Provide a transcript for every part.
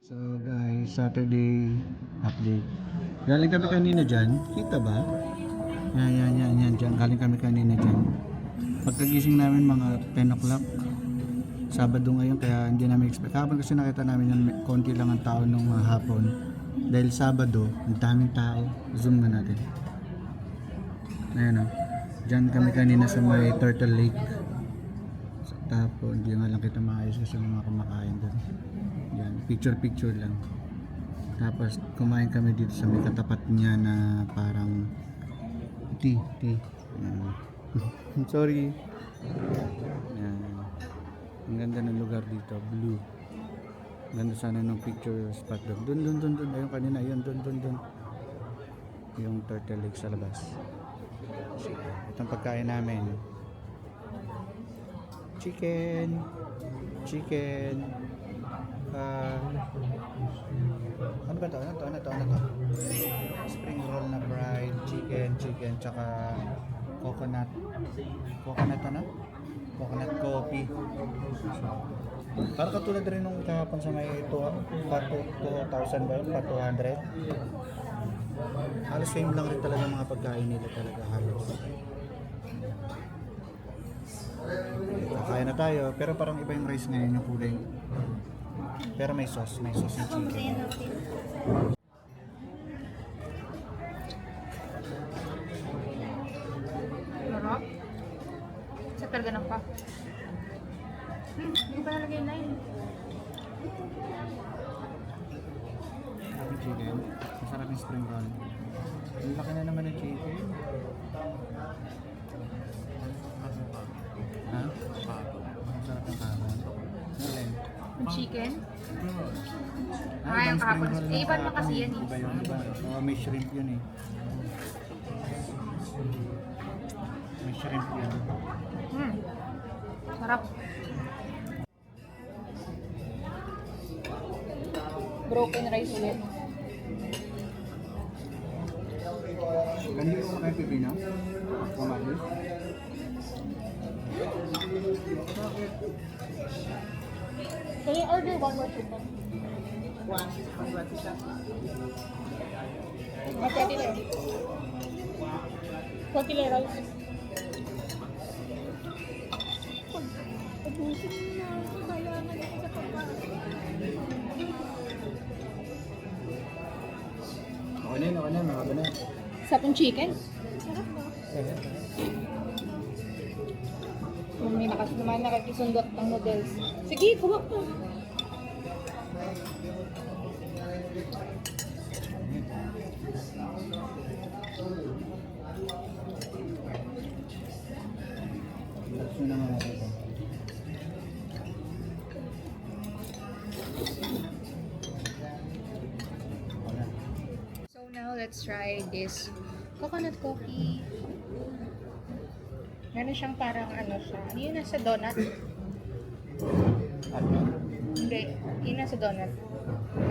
So guys, Saturday update. Galing kami kanina dyan. Kita ba? Yan. Dyan. Galing kami kanina dyan. Pagkagising namin mga 10 o'clock. Sabado ngayon kaya hindi namin expect. Hapon kasi nakita namin yan, konti lang ang tao nung hapon. Dahil Sabado, ang daming tao. Zoom na natin. Ayan o. Dyan kami kanina sa may Turtle Lake. Tapos hindi nga lang kita maayos kasi may mga kumakain doon. Yan, picture lang. Tapos kumain kami dito sa may katapat niya na parang tea. Yan. Sorry. Yan. Ang ganda ng lugar dito, blue. Ganda sana ng picture spot doon. Doon. Ayun kanina, ayun doon. Yung Turtle Lake sa labas. Itong pagkain namin. Chicken. Ano ba to? Spring roll na fried chicken, tsaka coconut coffee. Para katulad rin nung kahapon sa may 2,000 ba yun? 200. Halos same lang rin talaga mga pagkain nila talaga halos. Kakain na tayo, pero parang iba yung rice ngayon yung kulay. Pero may sauce yung chicken. Marap? Sa talaga ng pa. Hindi pa nalagay na yun. Yung chicken, masarap yung spring roll. Ang laki na naman ng chicken. Ha? Masarap yung karon. Ilan? Yung chicken? Ay, ang ibang kahapon. spring roll ng Iba naman kahapon kasi eh. yan eh. Iba yun. Oh, may shrimp yun eh. May shrimp yun. Sarap. Broken rice ulit. Kanina ko kayo pipino? Kumain? Can you order one more chicken? Matete. Konti rice. Ubusin na ako. Kailangan ako sa pagkain. Okay na, mahaba na. Sarap yung chicken. Sarap ba? May naman nakakisundot ng noodles. Sige, kuha ko. Gusto na mga ito. So now let's try this coconut coffee. Meron siyang parang ano siya. Yun nasa donut. Ano? Hindi, yun nasa donut.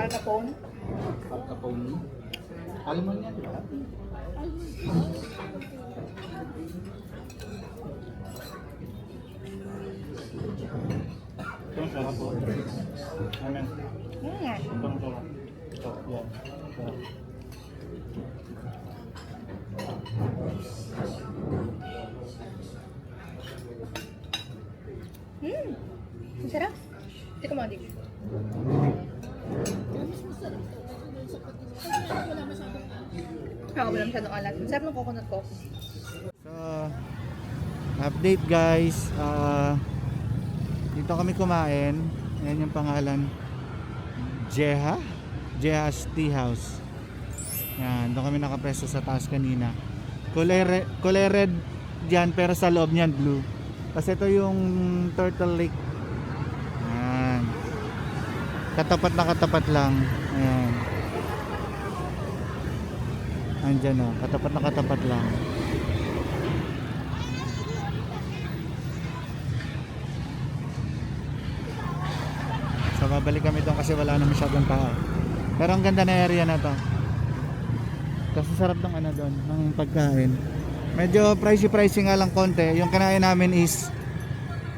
Al Capone. Al Capone? Almond yan, di ba? Ito ang sarap po. Amen. Ito ang sarap. Ito, yan. Sarap. Ang sarap. Tika mo, Dik. Wala masyadong alat. Ang sarap ng coconut coffee. So, update guys. Dito kami kumain. Ayan yung pangalan. Jeha's Tea House. Yan, doon kami nakapreso sa taas kanina. Kulay red dyan pero sa loob niyan blue. Kasi ito yung Turtle Lake. Yan. Katapat lang. Ayan. Andyan o, katapat lang. So babalik kami doon kasi wala na masyadong tao. Pero ang ganda na area na to. Kasi sarap ng ano doon, ng pagkain. Medyo pricey nga lang konti. Yung kinain namin is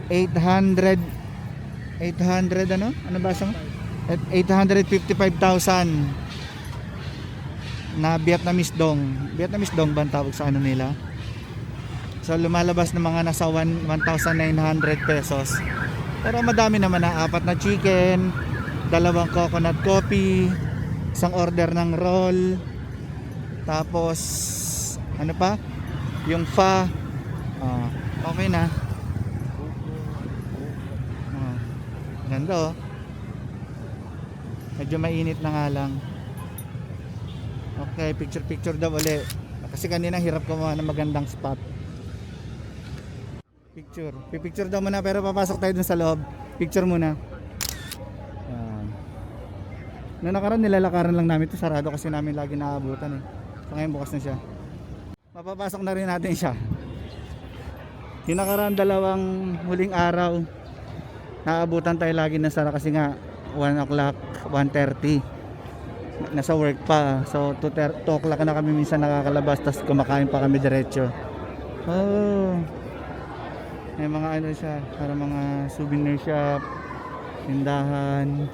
800 ano? Ano basa mo? At 855,000 na Vietnamese dong. Vietnamese dong ba ang tawag sa ano nila? So lumalabas ng mga nasa 1,900 pesos. Pero madami naman na, 4 na chicken, 2 coconut coffee, isang order ng roll, tapos ano pa? Yung pho. Okay na. Ganda oh. Medyo mainit na nga lang. Okay, picture daw uli. Kasi kanina hirap kumuha ng magandang spot. Picture daw muna, pero papasok tayo dun sa loob. Picture muna. Noong nakaraan nilalakaran lang namin ito, sarado kasi namin lagi naaabutan eh. So ngayon bukas na siya. Mapapasok na rin natin siya. Yung nakaraan 2 huling araw, naabutan tayo lagi ng sara kasi nga 1 o'clock, 1:30 nasa work pa. So 2 o'clock na kami minsan nakakalabas, tapos kumakain pa kami diretso. May mga ano siya, para mga souvenir shop, tindahan.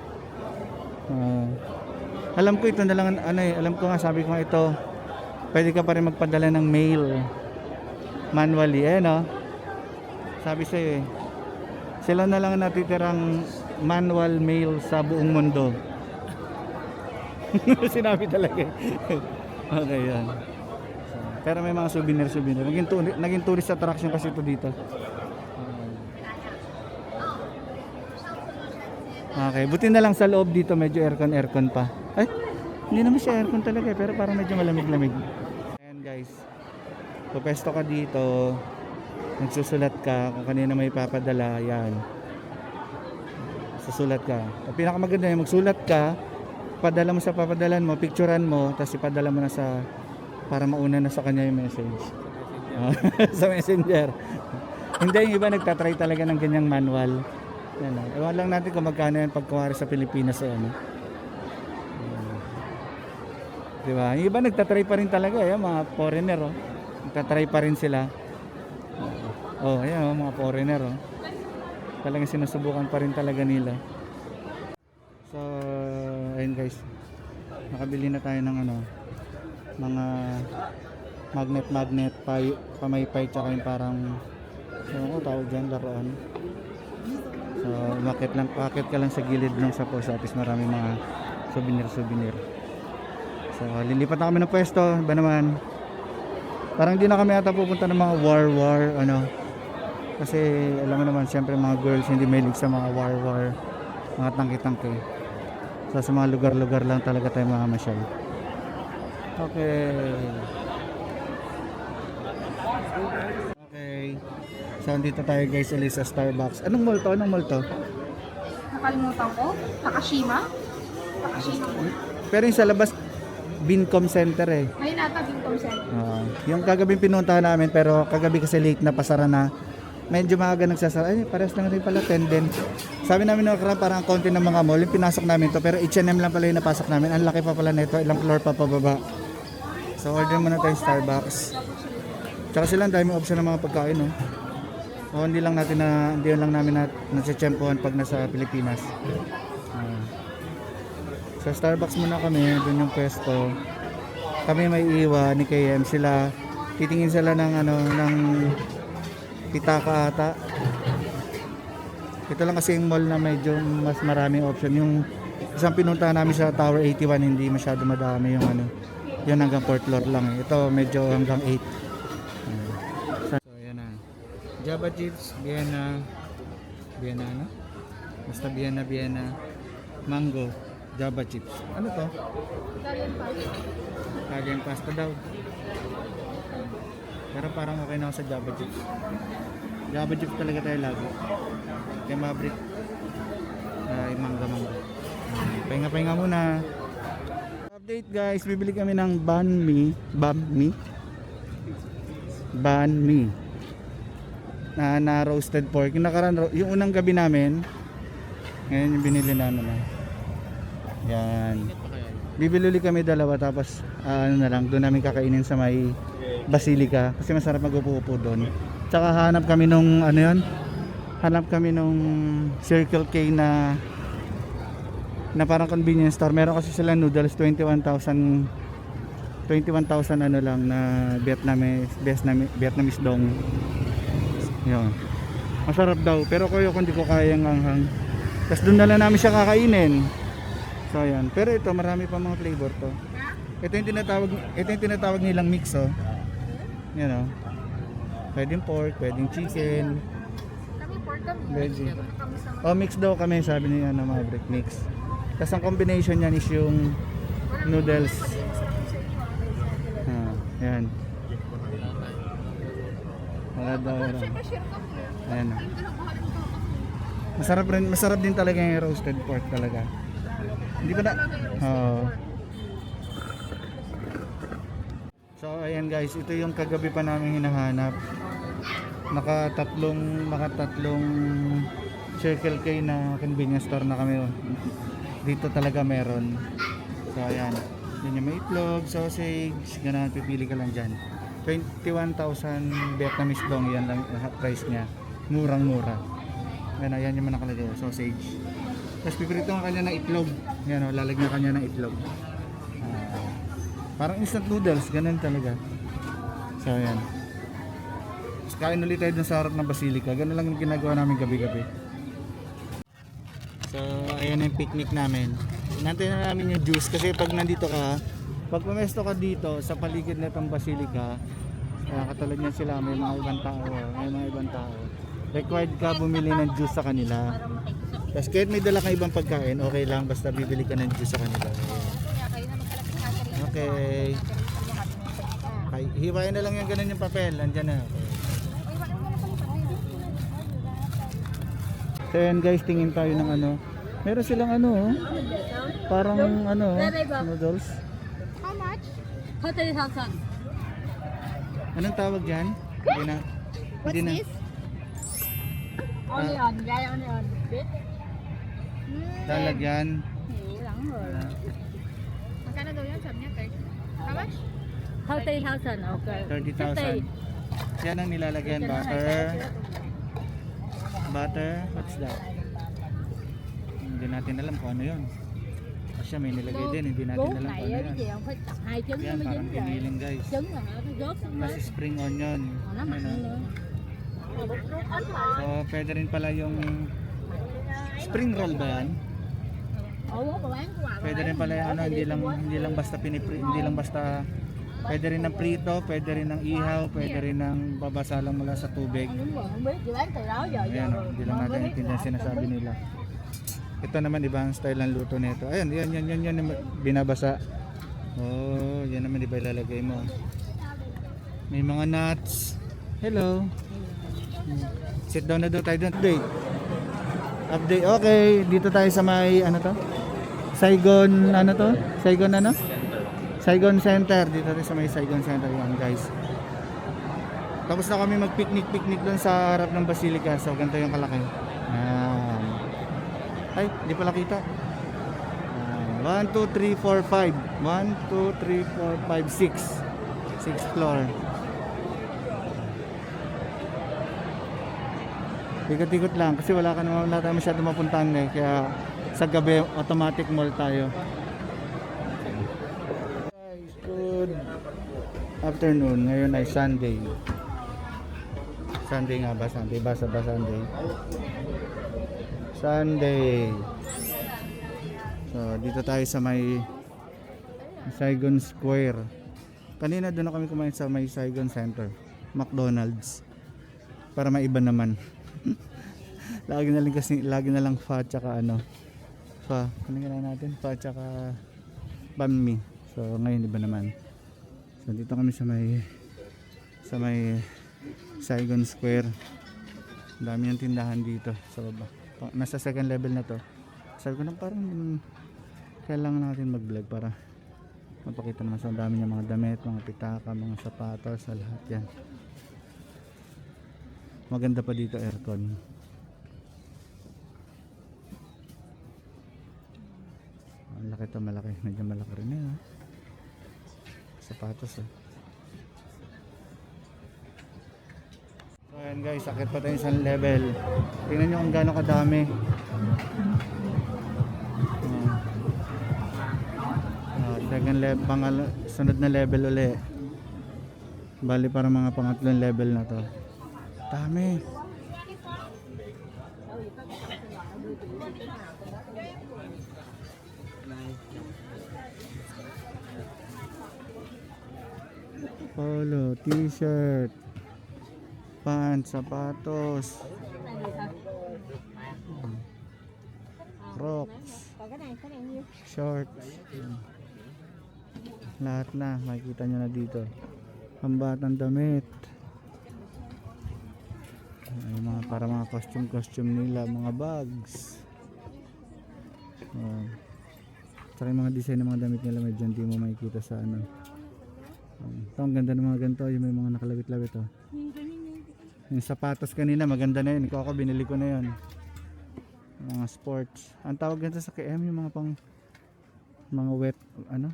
Alam ko ito na lang ano eh, alam ko nga, sabi ko nga ito, pwede ka pa rin magpadala ng mail manually no? Sabi sa'yo eh, sila na lang natitirang manual mail sa buong mundo. Sinabi talaga eh. Okay yan. Pero may mga souvenir. Naging tourist attraction kasi ito dito. Okay, buti na lang sa loob dito medyo aircon pa. Ay, hindi naman siya aircon talaga eh, pero parang medyo malamig-lamig. Ayan guys, pupesto ka dito, nagsusulat ka kung kanina may papadala, yan. Susulat ka. Ang pinakamaganda yung magsulat ka, padala mo sa papadalan mo, picturean mo, tapos ipadala mo na sa, para mauna na sa kanya yung message. Sa messenger. Hindi, yung iba nagtatry talaga ng ganyang manual. Yan lang. Ewan lang natin kung magkano yan pagkuwari sa Pilipinas eh, ano. Diba? Yung iba nagtatry pa rin talaga eh, mga foreigner oh. Nagtatry pa rin sila. Ayan mga foreigner oh. Talagang sinusubukan pa rin talaga nila. So, ayun guys. Nakabili na tayo ng ano, mga magnet, pamaypay, tsaka yung parang, ano ko tawag dyan, laruan. So, pakit ka lang sa gilid ng sa post office, marami mga souvenir. So, lilipat na kami ng pwesto, ba naman? Parang di na kami ata pupunta ng mga war, ano. Kasi, alam mo naman, siyempre mga girls hindi mahilig sa mga war, mga tangki-tangki. So, sa mga lugar-lugar lang talaga tayo mamamasyal. Okay. So, andito tayo guys ulit sa Starbucks. Anong mall to? Nakalimutan ko. Takashima. Pero yung sa labas, Bincom Center eh. Ayun ata, Bincom Center. Yung kagabi pinuntahan namin, pero kagabi kasi late na, pasara na. Medyo maaga nagsasara. Ay, parehas lang rin pala, 10 din. Sabi namin na parang konti ng mga mall, yung pinasok namin to, pero H&M lang pala yung napasok namin. Ang laki pa pala nito, ilang floor pa pababa. So, order muna tayo Starbucks. Tsaka sila, ang daming option ng mga pagkain, no? Hindi lang namin natsetsempohan pag nasa Pilipinas. Sa Starbucks muna kami, doon yung pwesto. Kami may iwa ni KM, sila titingin sila ng pitaka ata. Ito lang kasi yung mall na medyo mas maraming option. Yung isang pinuntahan namin sa Tower 81, hindi masyado madami yung yun hanggang 4th floor lang. Ito medyo hanggang 8. Java chips, Vienna, no? Basta Vienna, mango, Java chips. Ano to? Italian pasta daw. Pero parang okay na ako sa Java chips. Java chips talaga tayo lagi. Kaya mabrit. Mangga. Pahinga muna. Update guys, bibili kami ng banh mi. Na roasted pork. Yung unang gabi namin, ngayon yung binili namin na. Yan. Bibili ulit kami dalawa, tapos doon namin kakainin sa may Basilica kasi masarap mag-upo-upo doon. Tsaka hanap kami nung Circle K na na parang convenience store. Meron kasi sila noodles 21,000 ano lang na Vietnamese dong. Yun. Masarap daw pero kung hindi ko kayang anghang. Tapos doon na lang namin siya kakainin. So ayan. Pero ito marami pa mga flavor to. Ito yung tinatawag nilang mix oh. Yan oh. Pwedeng pork, pwedeng chicken. Kami pork kami. Veggie. Oh, mix daw kami sabi ni ano Maverick mix. Tapos ang combination niyan is yung noodles. Yan. Wala daw. Ayan. Masarap din talaga yung roasted pork talaga. Hindi ko na. Oh. So ayan guys, ito yung kagabi pa namin hinahanap. Nakatatlong Circle K na convenience store na kami. Dito talaga meron. So ayan. Yan yung may itlog, sausage, gano'n, pipili ka lang dyan. 21,000 Vietnamese dong, yan lang price niya. Murang-mura. Yan, yan yung nakalagay, sausage. Tapos pipirito ka kanya ng itlog. Yan o, lalagyan kanya ng itlog. Parang instant noodles, ganun talaga. So ayan. Tapos kain ulit tayo dun sa harap ng Basilica. Ganun lang yung ginagawa namin gabi-gabi. So ayan yung picnic namin. Nantayin na namin yung juice kasi pag nandito ka, pag pumesto ka dito sa paligid na itong Basilica, katulad niyan sila, may mga ibang tao. Required ka bumili ng juice sa kanila. Tapos kahit may dala kang ibang pagkain, okay lang basta bibili ka ng juice sa kanila. Okay. Okay. Hiwain na lang yung ganun yung papel, andyan na. So yan guys, tingin tayo ng ano. Meron silang ano, parang ano, noodles. How much? 30,000. Anong tawag dyan? Hindi na. What's Hindi na. this? Onion, dry onion. Biết. Lalagyan. Hiểu lắm rồi. Magkano daw yan? Sabi niya, 30. How much? 30,000, okay. 30,000. Yan ang nilalagyan. Butter. What's that? Hindi natin alam kung ano yun. Kasi may nilagay din. Hindi natin Bún alam này kung ano cái gì yun. không phải tập 2 trứng Yan, nó mới parang dính rồi. piniling guys. Trứng là nó cái rớt xuống Kasi hết. spring onion. Nó mặn Ano? nữa. So, pwede rin pala yung spring roll ba yan? Ủa bố bà bán của bà Pwede rin pala yung ano, hindi lang basta hindi lang basta pwede rin ng prito, pwede rin ng ihaw, pwede rin ng babasa lang mula sa tubig. Đúng rồi, không biết chị bán từ đó giờ Ayan, oh, hindi lang natin intindihan sinasabi nila. Ito naman ibang style ng luto nito. Ayan, yan yung binabasa. Oh, yan naman iba ilalagay mo. May mga nuts. Hello. Sit down na doon tayo doon. Update. Okay, dito tayo sa may ano to? Saigon ano to? Saigon ano? Saigon Center. Dito tayo sa may Saigon Center yan, guys. Tapos na kami mag-picnic doon sa harap ng Basilica. So ganito yung kalaki. Ay, di pala kita. 1, 2, 3, 4, 5. 1, 2, 3, 4, 5, 6. 6th floor. Ikot-ikot lang kasi wala tayo masyado mapuntahan eh. Kaya sa gabi automatic mall tayo. Guys, good afternoon. Ngayon ay Sunday. Sunday nga ba? Sunday. Basa ba Sunday? Sunday. So dito tayo sa may Saigon Square. Kanina doon na kami kumain sa may Saigon Center, McDonald's. Para maiba naman. lagi na lang pho tsaka ano. Pho. Kanina natin pho tsaka banh mi. So ngayon iba naman. So dito kami sa may Saigon Square. Dami ng tindahan dito sa baba. Nasa second level na to. Sabi ko na parang kailangan natin mag-vlog para mapakita naman sa dami ng mga damit, mga pitaka, mga sapatos, sa lahat yan. Maganda pa dito aircon. Ang laki to, malaki. Medyo malaki rin yan. Sapatos So ayan guys, sakit pa tayo sa level. Tingnan nyo kung gaano kadami. Sunod na level uli. Bali para mga pangatlong level na to. Dami. Polo, t-shirt, pants, sapatos, Crocs, Còn cái này nhiêu? shorts. Lahat na, makikita nyo na dito. Pambatang damit. Ay, para mga costume nila, mga bags. Tsaka yung mga design ng mga damit nila medyo hindi mo makikita sa ano. Ito ang ganda ng mga ganito, yung may mga nakalawit-lawit oh. Yung sapatos kanina maganda na yun, ikaw ako binili ko na yun. Mga sports. Ang tawag ganito sa KM yung mga pang mga wet ano?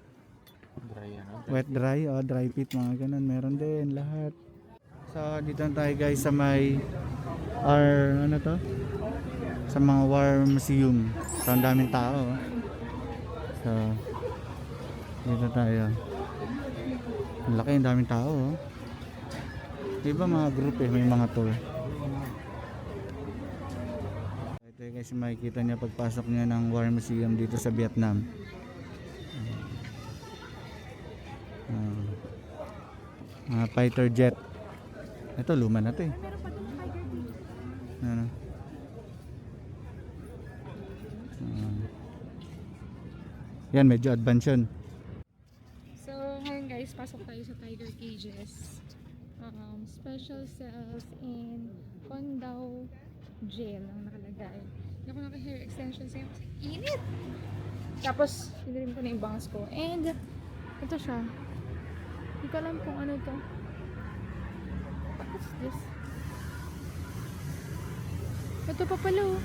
Wet dry o dry fit, mga ganun meron din lahat. So dito tayo guys sa may ano to? Sa mga War Museum. So ang daming tao oh. So dito tayo. Ang laki, ang daming tao oh. Iba mga group eh, may mga tour. Ito guys, makikita niya pagpasok niya ng War Museum dito sa Vietnam. Mga fighter jet. Ito luma na to eh. Ano? Yan, medyo advance yun. So, ngayon guys, pasok tayo sa Tiger Cages. Special cells in Condau Jail ang nakalagay. Hindi ako naka-hair extensions ngayon kasi init! Tapos, hinirin ko na yung bangs ko. And, ito siya. Hindi ko alam kung ano to. What's this? Ito pa pala oh.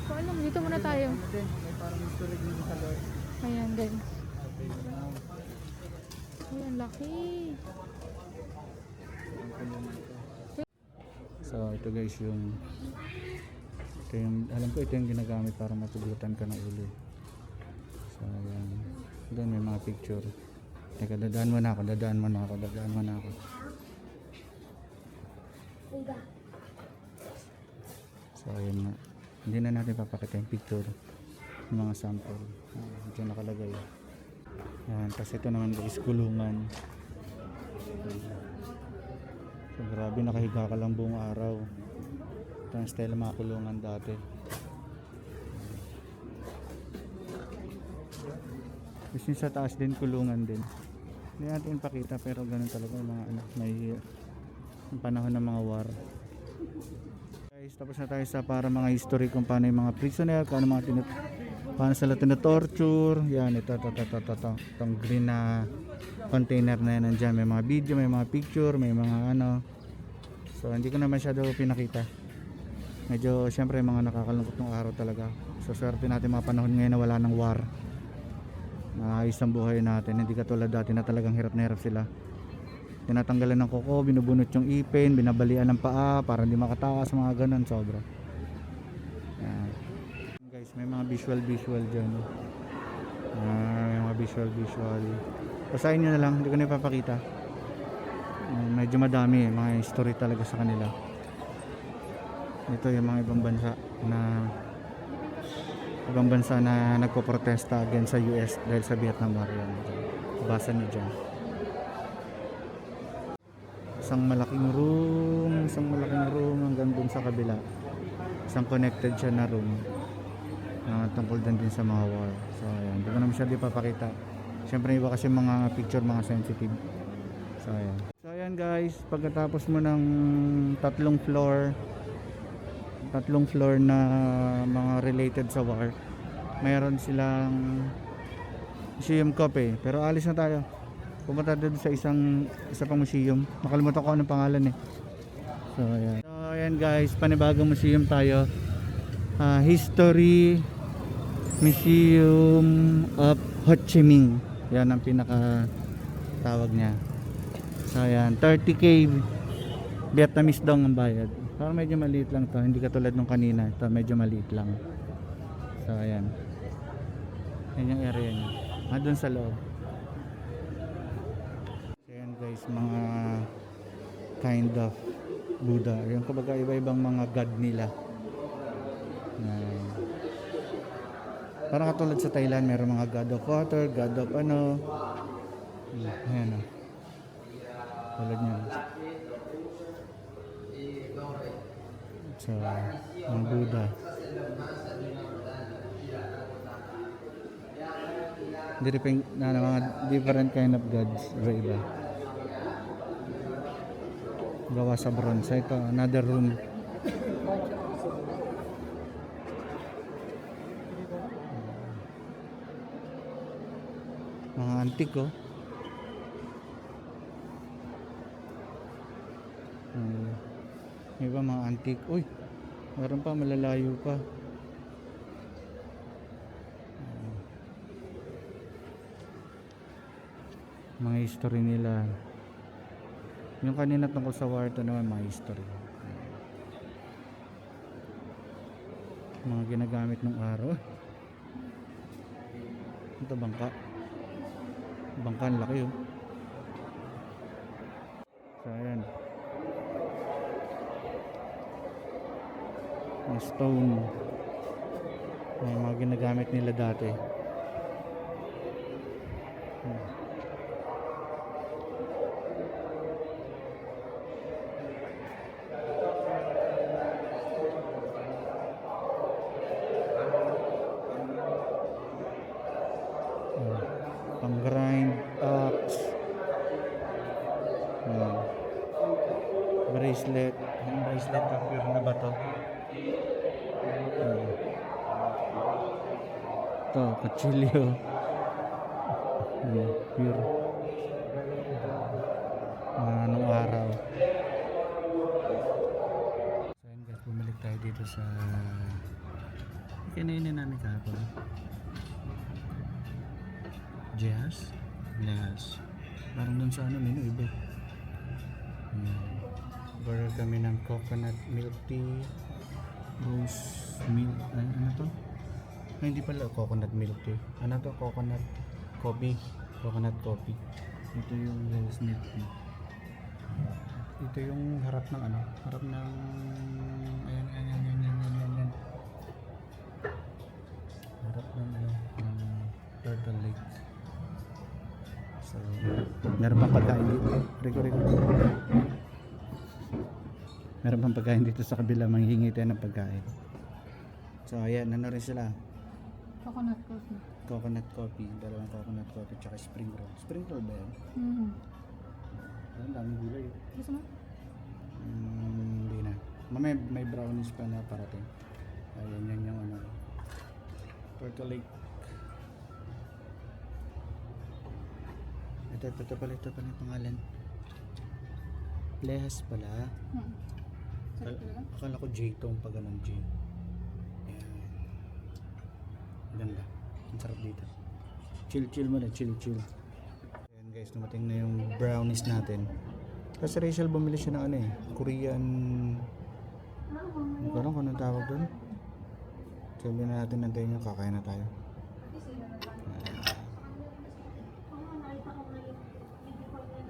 Kung alam, dito muna tayo. Ayan guys. Ay, ang laki. So ito guys yung alam ko ito yung ginagamit para matugutan ka ng ulo. So ayan. Doon may mga picture. Teka, dadaan mo na ako. So ayan nga. Hindi na natin papakita yung picture ng mga sample. Ito nakalagay. Ayan, kasi ito naman guys kulungan. So, grabe, nakahiga ka lang buong araw. Ito ang style ng mga kulungan dati. Kasi sa taas din kulungan din. Hindi natin pakita pero ganun talaga yung mga may yung panahon ng mga war. Guys, tapos na tayo sa para mga history kung paano yung mga prisoner, paano sila tinatorture. Yan, ito. Itong green na container na yan nandyan. May mga video, may mga picture, may mga ano. So, hindi ko na masyado pinakita. Medyo, syempre, mga nakakalungkot ng araw talaga. So, swerte natin mga panahon ngayon na wala ng war. Maayos ang buhay natin. Hindi katulad dati na talagang hirap na hirap sila. Tinatanggalan ng kuko, binubunot yung ipin, binabalian ng paa para hindi makataas, mga ganun, sobra. Yan. Guys, may mga visual dyan. May mga visual. Basahin nyo na lang, hindi ko na ipapakita. Medyo madami, mga history talaga sa kanila. Ito yung mga ibang bansa na nagpo-protesta against sa US dahil sa Vietnam War. Yan. Basa nyo dyan. Isang malaking room hanggang dun sa kabila. Isang connected siya na room. Tungkol din sa mga war. So ayan, hindi ko na masyado ipapakita. Siyempre iba kasi mga picture, mga sensitive. So ayan guys, pagkatapos mo ng tatlong floor na mga related sa war, mayroon silang museum cafe. Pero alis na tayo. Pumunta doon sa isa pang museum. Nakalimutan ko anong pangalan eh. So ayan guys, panibagong museum tayo. History Museum of Ho Chi Minh. Yan ang pinaka tawag niya. So ayan, 30k Vietnamese dong ang bayad. Parang medyo maliit lang to, hindi katulad nung kanina. Ito medyo maliit lang. So ayan. Yan yung area niya. Doon sa loob. So yan guys, mga kind of Buddha. Yung kumbaga iba-ibang mga god nila. Yan. Parang katulad sa Thailand, meron mga god of water, god of ano. Ayan o. Tulad niyan. So, ang Buddha. Mga different kind of gods. Iba-iba. Gawa sa bronze. Ito, another room. Mga antik oh. Iba mga antik. Uy, meron pa, malalayo pa. Mga history nila. Yung kanina tungkol sa war, ito naman mga history. Mga ginagamit ng araw. Ito bangka. Bangka, ang laki oh. So ayan. Mga stone. May mga ginagamit nila dati. Pang grind axe. Bracelet. Yung bracelet na pure na ba to? Ito, kutsilyo. Pure. Anong araw. So yun guys, bumalik tayo dito sa kinainin namin kahapon. Jazz? Yes. Parang dun sa ano, menu iba. Order kami ng coconut milk tea, rose milk, ano to? Ay, hindi pala coconut milk tea. Ano to? Coconut coffee. Coconut coffee. Ito yung rose milk tea. Ito yung harap ng ano? Harap ng ayan. Harap ng ano? Ng Turtle Lake. So, meron pang pagkain dito. Rico. Meron pang pagkain dito sa kabila. Manghihingi tayo ng pagkain. So, ayan. Ano rin sila? Coconut coffee. Coconut coffee. Dalawang coconut coffee tsaka spring roll. Spring roll ba yan? Ang daming gulay. Gusto mo? Hindi na. Mamaya may brownies pa na parating. Ayan yan yung ano. Turtle Lake. Ito pala yung pangalan. Plehas pala. Akala ko J tong pag ganun J. Ayan. Ganda. Ang sarap dito. Chill mo na, chill. Ayan guys, dumating na yung brownies natin. Kasi Rachel bumili siya ng ano eh, Korean. Hindi ko alam kung anong tawag doon. Sabi na natin nantayin nyo, kakain na tayo.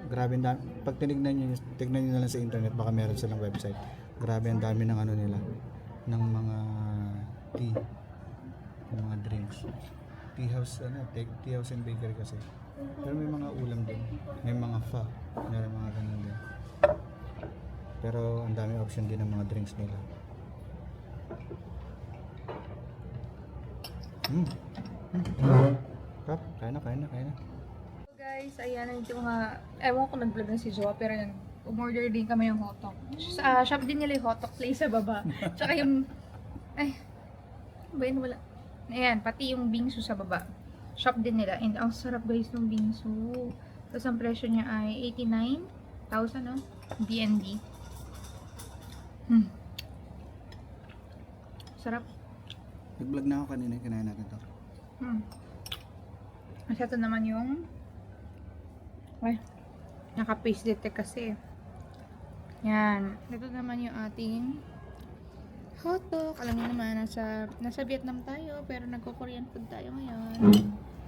Grabe ang dami. Pag tignan nyo na lang sa internet, baka meron silang website. Grabe ang dami ng ano nila, ng mga tea, ng mga drinks. Tea house and bakery kasi. Pero may mga ulam din. May mga pho. Meron mga ganun din. Pero ang dami option din ng mga drinks nila. Kap, kain na. So guys, ayan, nandito nga, ewan ko nag-vlog na si Joa, pero yan, umorder din kami ng hotdog. Shop din nila yung hotdog place sa baba. Tsaka yung, wala. Ayan, pati yung bingsu sa baba. Shop din nila. And ang sarap guys ng bingsu. Tapos ang presyo niya ay 89,000 no? BNB. Sarap. Nag-vlog na ako kanina, kinain natin to. Kasi ito naman yung naka-paste detect kasi. Yan. Ito naman yung ating hotdog. Alam niyo naman, nasa Vietnam tayo, pero nagko-Korean food tayo ngayon.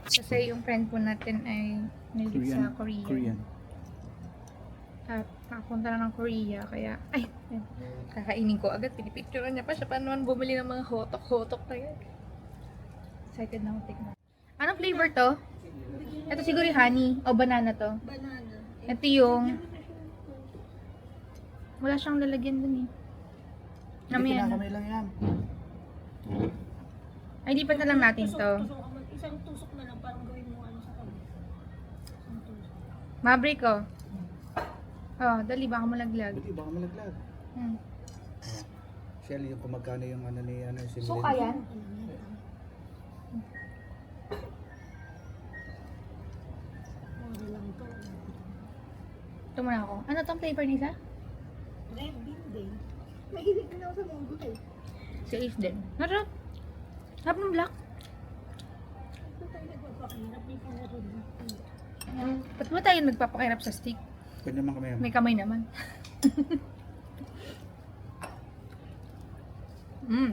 Kasi yung friend po natin ay nandito sa Korea. Korean. At nakapunta na ng Korea, kaya, ay, yan. Kakainin ko agad, pinipicturean niya pa siya. Paano naman bumili ng mga hotok-hotok na yan? Excited na ako tignan. Anong flavor to? Ito siguro yung honey o banana to. Banana. Ito yung, wala siyang lalagyan dun eh. Mamaya na. Kamay lang yan. Ay, lipat na lang natin to. Isang tusok na lang, parang gawin mo ano sa kanya. Isang tusok. Mabrik ko. Oh, dali, baka malaglag. Buti, baka malaglag. Hmm. Shelly, yung kung magkano yung ano ni ano, si So, Milene. kaya? Mura lang to. Ito muna ako. Ano tong flavor nisa? Red bean din. Mahilig na ako sa munggo eh. Si Ace din. Harap. Harap ng black. Ito tayo nagpapakirap, di ka na rin. Ba't ba tayo nagpapakirap sa stick? Pwede naman kami. May kamay naman. Mm.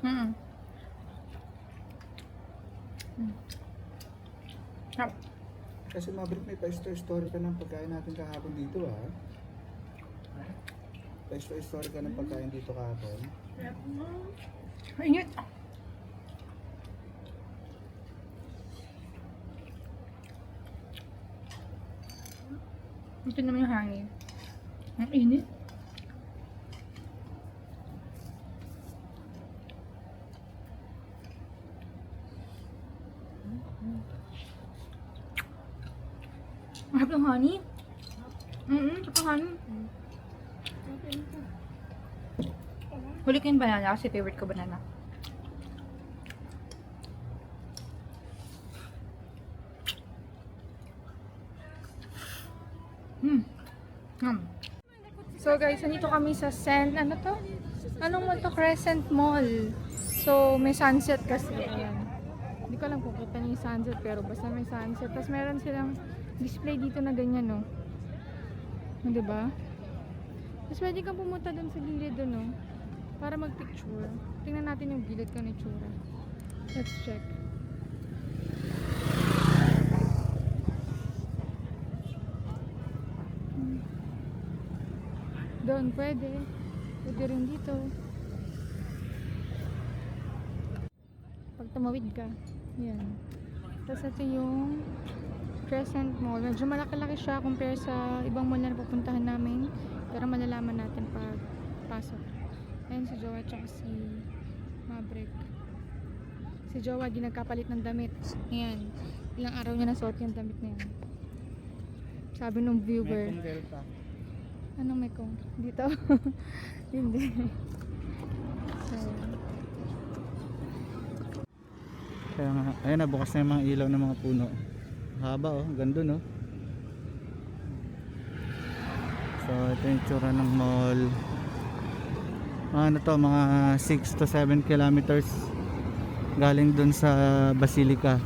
Mm. Mm. Sarap. Kasi Maverick, may pa-story ka ng pagkain natin kahapon dito ah. Pa-story ka ng pagkain dito kahapon. Init. Ito naman yung hangin. Ang init. Ang harap ng honey. Harap ng honey. Huli ko yung banana kasi favorite ko banana. So guys, nandito kami sa ano to? Anong mall to? Crescent Mall. So may sunset kasi. Ayan. Hindi ko alam kung kita niyo yung sunset pero basta may sunset. Tapos meron silang display dito na ganyan, no? Diba? Tapos pwede kang pumunta dun sa gilid dun, no? Para mag-picture. Tingnan natin yung gilid ko na itsura. Let's check. Doon pwede. Pwede rin dito. Pag tumawid ka. Yan. Tapos ito yung Crescent Mall. Medyo malaki-laki siya compare sa ibang mall na napupuntahan namin. Pero malalaman natin pag pasok. Ayan si Jowa at si Maverick. Si Jowa di nagkapalit ng damit. Ayan. Ilang araw niya nasuot yung damit na yan. Sabi nung viewer. Anong may kong? Dito? Hindi. So, Kaya nga, ayun na, bukas na yung mga ilaw ng mga puno. Haba oh, ganda no. So ito yung tsura ng mall. Ano to, mga 6 to 7 kilometers galing dun sa Basilica.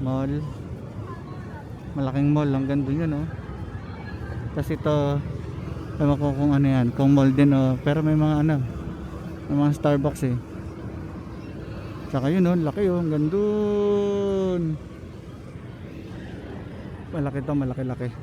Mall. Malaking mall, hanggang dun yun oh. Tapos ito, ewan ko kung ano yan, kung mall din oh. Pero may mga ano, may mga Starbucks eh. Tsaka yun oh, laki oh, hanggang dun. Malaki to, malaki-laki.